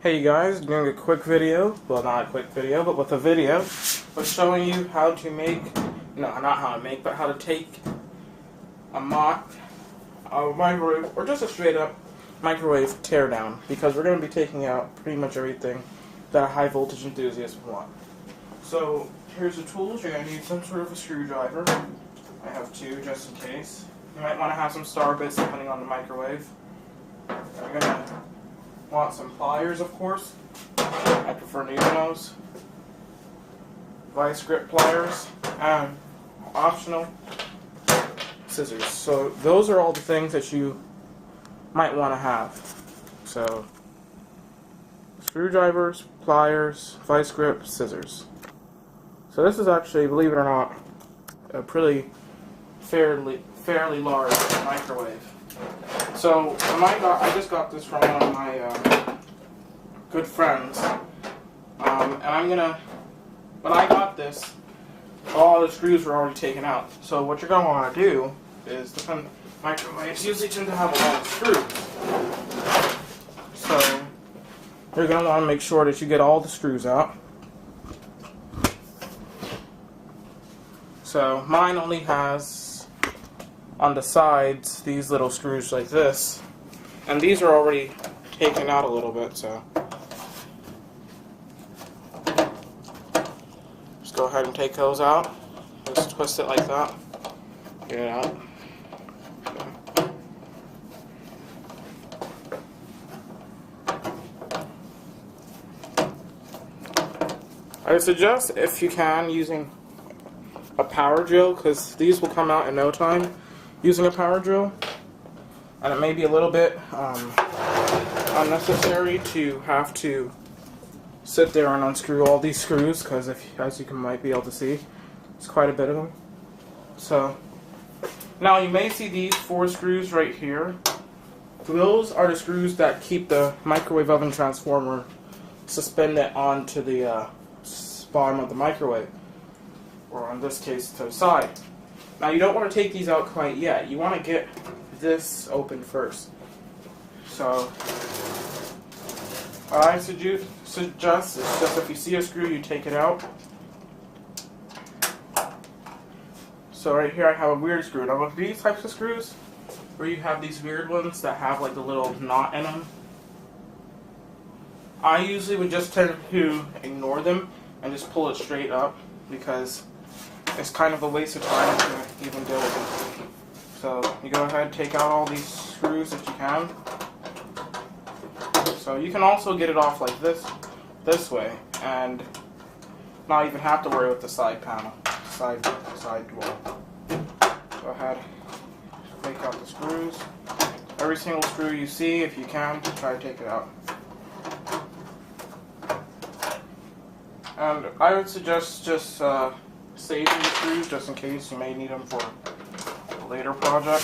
Hey you guys, doing a quick video, well not a quick video, but with a video of showing you how to make, no not how to make, but how to take a microwave, or just a straight up microwave teardown, because we're going to be taking out pretty much everything that a high voltage enthusiast would want. So here's the tools. You're going to need some sort of a screwdriver. I have two just in case. You might want to have some star bits depending on the microwave. You're going to want some pliers, of course. I prefer needle-nose. Vice grip pliers, and optional scissors. So those are all the things that you might want to have. So screwdrivers, pliers, vice grip, scissors. So this is actually, believe it or not, a pretty fairly large microwave. So I just got this from one of my good friends, and when I got this, all the screws were already taken out. So what you're going to want to do is, the microwaves usually tend to have a lot of screws. So you're going to want to make sure that you get all the screws out. So mine only has on the sides these little screws like this, and these are already taken out a little bit, so just go ahead and take those out. Just twist it like that, get it out. I would suggest, if you can, using a power drill, because these will come out in no time using a power drill, and it may be a little bit unnecessary to have to sit there and unscrew all these screws, because as you might be able to see, it's quite a bit of them. So now you may see these 4 screws right here. Those are the screws that keep the microwave oven transformer suspended onto the bottom of the microwave, or in this case to the side. Now you don't want to take these out quite yet. You want to get this open first. So what I suggest is just, if you see a screw, you take it out. So right here I have a weird screw. Now with these types of screws, where you have these weird ones that have like the little knot in them, I usually would just tend to ignore them and just pull it straight up, because it's kind of a waste of time to even deal with it. So you go ahead and take out all these screws if you can. So you can also get it off like this way, and not even have to worry with the side panel, side wall. Go ahead, take out the screws. Every single screw you see, if you can, try to take it out. And I would suggest just saving the screws just in case you may need them for a later project.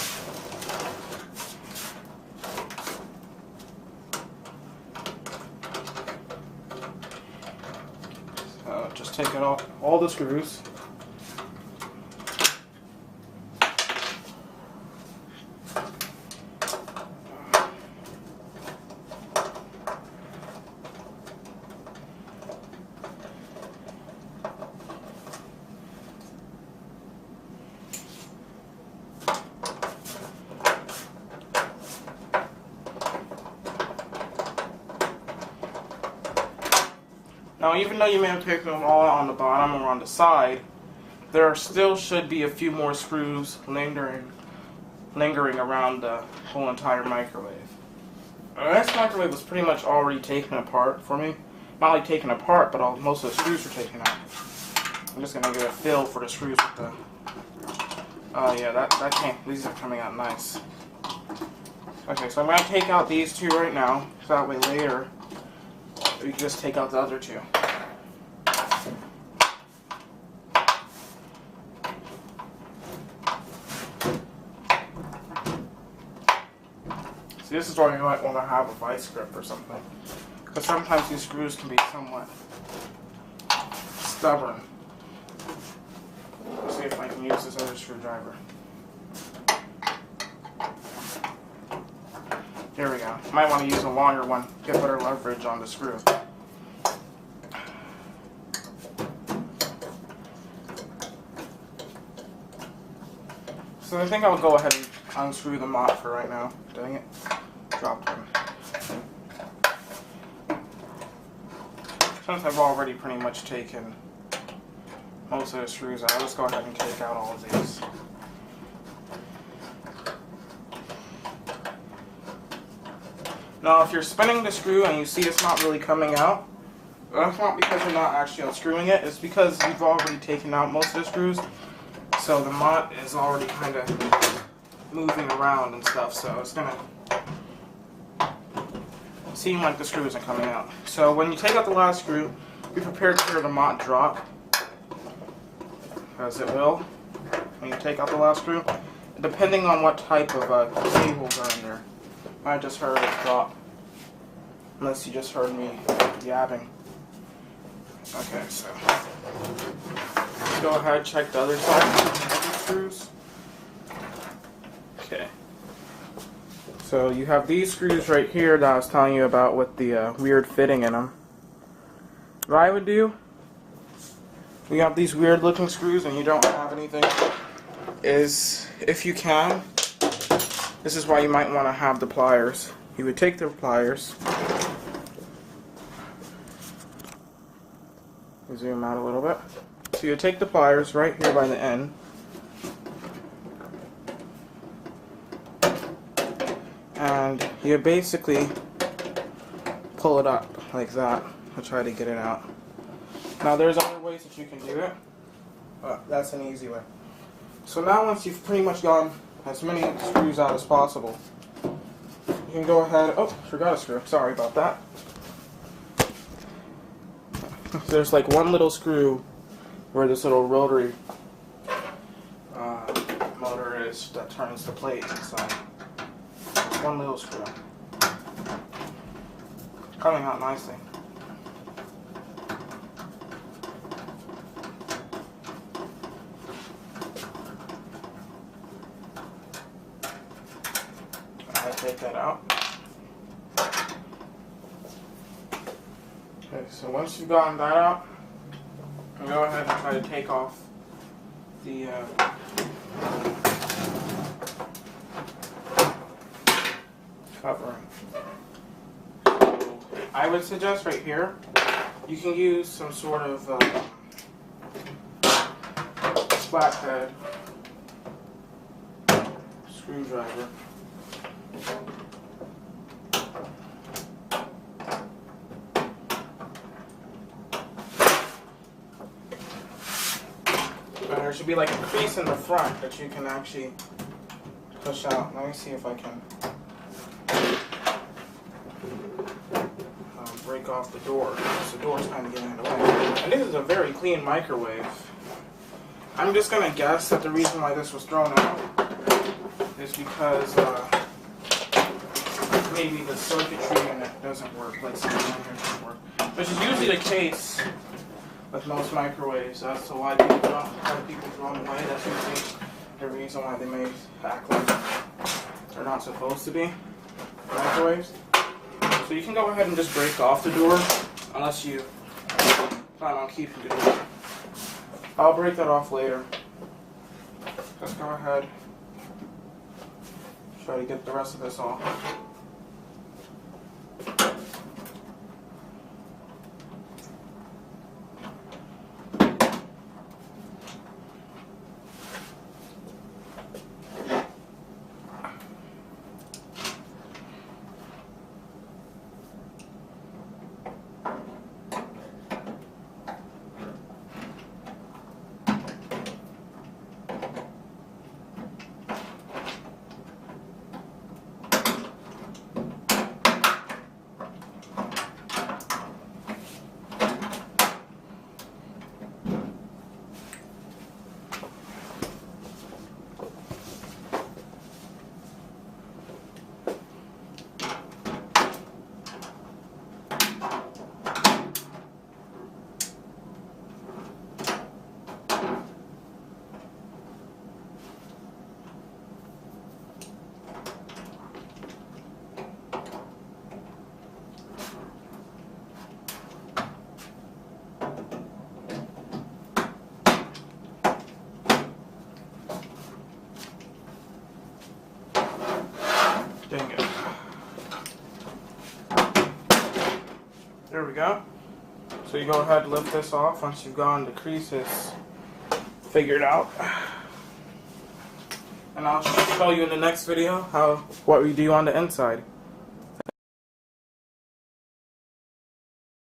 So just take it off all the screws. Now, even though you may have taken them all out on the bottom or on the side, there still should be a few more screws lingering around the whole entire microwave. This microwave was pretty much already taken apart for me. Not only taken apart, but most of the screws were taken out. I'm just going to get a feel for the screws with the... Oh yeah, that came. These are coming out nice. Okay, so I'm going to take out these 2 right now, so that way later we can just take out the other 2. See, this is why you might want to have a vice grip or something, because sometimes these screws can be somewhat stubborn. Let's see if I can use this other screwdriver. Here we go. Might want to use a longer one, get better leverage on the screw. So I think I'll go ahead and unscrew the mott for right now. Dang it. Dropped one. Since I've already pretty much taken most of the screws out, I'll just go ahead and take out all of these. Now if you're spinning the screw and you see it's not really coming out, that's not because you're not actually unscrewing it, it's because you've already taken out most of the screws. So the mott is already kind of moving around and stuff, so it's going to seem like the screw isn't coming out. So when you take out the last screw, be prepared to hear the mott drop, as it will when you take out the last screw. Depending on what type of cables are in there. I just heard it drop, unless you just heard me yabbing. Okay, so let's go ahead and check the other side of the screws. Okay. So you have these screws right here that I was telling you about with the weird fitting in them. What I would do, you have these weird looking screws and you don't have anything, is if you can, this is why you might want to have the pliers. You would take the pliers, zoom out a little bit. So you take the pliers right here by the end, and you basically pull it up like that to try to get it out. Now there's other ways that you can do it, but that's an easy way. So now once you've pretty much gotten as many screws out as possible, you can go ahead, oh, forgot a screw, sorry about that. There's like one little screw where this little rotary motor is that turns the plate inside. Just one little screw. Coming out nicely. I take that out. Okay, so once you've gotten that out, go ahead and try to take off the covering. So I would suggest right here, you can use some sort of flathead screwdriver. There should be like a crease in the front that you can actually push out. Let me see if I can break off the door, because the door's kind of getting in the way. And this is a very clean microwave. I'm just going to guess that the reason why this was thrown out is because maybe the circuitry in it doesn't work, like something in here doesn't work. Which is usually the case with most microwaves. That's why people throw them away. That's usually the reason why they may act like they're not supposed to be microwaves. So you can go ahead and just break off the door, unless you plan on keeping the door. I'll break that off later. Let's go ahead, try to get the rest of this off. There we go. So you go ahead and lift this off once you've gotten the creases figured out. And I'll show you in the next video what we do on the inside.